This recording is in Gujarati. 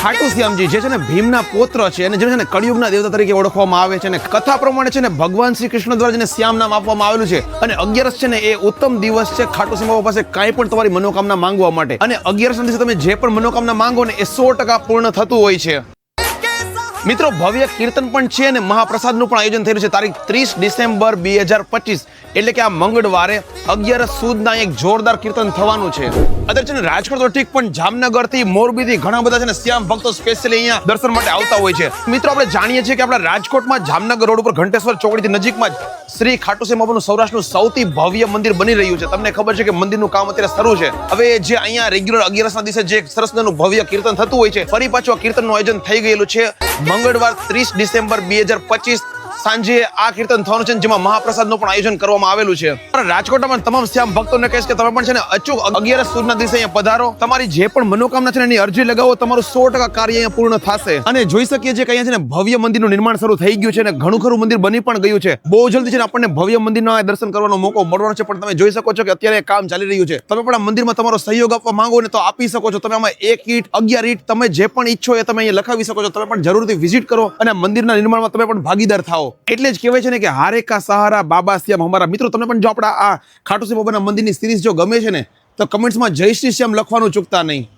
ખાટુ શ્યામજી જે છે ને ભીમના પુત્ર છે અને જે છે ને કળિયુગના દેવતા તરીકે ઓળખવામાં આવે છે અને કથા પ્રમાણે છે ને ભગવાન શ્રી કૃષ્ણ દ્વારા જેને શ્યામ નામ આપવામાં આવેલું છે અને 11 છે ને એ ઉત્તમ દિવસ છે ખાટુ શ્યામ બાપા પાસે કાંઈ પણ તમારી મનોકામના માંગવા માટે અને 11 દિવસે તમે જે પણ મનોકામના માંગો ને એ 100% પૂર્ણ થતું હોય છે। મિત્રો ભવ્ય કીર્તન પણ છે અને મહાપ્રસાદનું પણ આયોજન થયેલું છે તારીખ 30 ડિસેમ્બર 2025 એટલે કે આ મંગળવારે 11 સુદના એક જોરદાર કીર્તન થવાનું છે। અત્યારે છે ને રાજકોટ તો ઠીક પણ જામનગર થી મોરબી થી ઘણા બધા છે ને શ્યામ ભક્તો સ્પેશિયલી અહીંયા દર્શન માટે આવતા હોય છે। મિત્રો આપણે જાણીએ છીએ કે આપણા રાજકોટમાં જામનગર રોડ ઉપર ઘંટેશ્વર ચોકડીથી નજીકમાં જ શ્રી ખાટુ શ્યામ બાપાનું સૌરાષ્ટ્રનું સૌથી ભવ્ય મંદિર બની રહ્યું છે। તમને ખબર છે કે મંદિરનું કામ અત્યારે શરૂ છે। હવે જે અહીંયા રેગ્યુલર 11 ના દિવસે જે સરસ મજાનું ભવ્ય કીર્તન થતું હોય છે ફરી પાછું આ કીર્તનનું આયોજન થઈ ગયેલું છે। મંગળવાર 30 ડિસેમ્બર 2025 સાંજે આ કીર્તન થવાનું છે જેમાં મહાપ્રસાદનું પણ આયોજન કરવામાં આવેલું છે। રાજકોટમાં તમામ શ્યામ ભક્તોને કહીશ કે તમે પણ છે ને અચૂક 11 સુદના દિવસે અહીંયા પધારો, તમારી જે પણ મનોકામના છે ને એની અરજી લગાવો, તમારું 100% કાર્ય અહીંયા પૂર્ણ થશે। અને જોઈ શકીએ છીએ કે અહીંયા છે ને ભવ્ય મંદિરનું નિર્માણ શરૂ થઈ ગયું છે અને ઘણું ખરું મંદિર બની પણ ગયું છે। બહુ જલ્દી છે ને આપણને ભવ્ય મંદિરના દર્શન કરવાનો મોકો મળવાનો છે પણ તમે જોઈ શકો છો કે અત્યારે કામ ચાલી રહ્યું છે। તમે પણ આ મંદિરમાં તમારો સહયોગ આપવા માંગો ને તો આપી શકો છો। તમે આમાં 1 ઈંટ 11 ઈંટ તમે જે પણ ઈચ્છો એ તમે અહીંયા લખાવી શકો છો। તમે પણ જરૂરથી વિઝિટ કરો અને મંદિરના નિર્માણમાં તમે પણ ભાગીદાર થાઓ। એટલે જ કહેવાય છે ને કે હારે કા સહારા બાબા શ્યામ હમારા। મિત્રો તમને પણ જો આપણા આ ખાટુ શ્યામ બાબાના મંદિરની સિરીઝ જો ગમે છે ને તો કમેન્ટ્સમાં જય શ્રી શ્યામ લખવાનું ચૂકતા નહીં।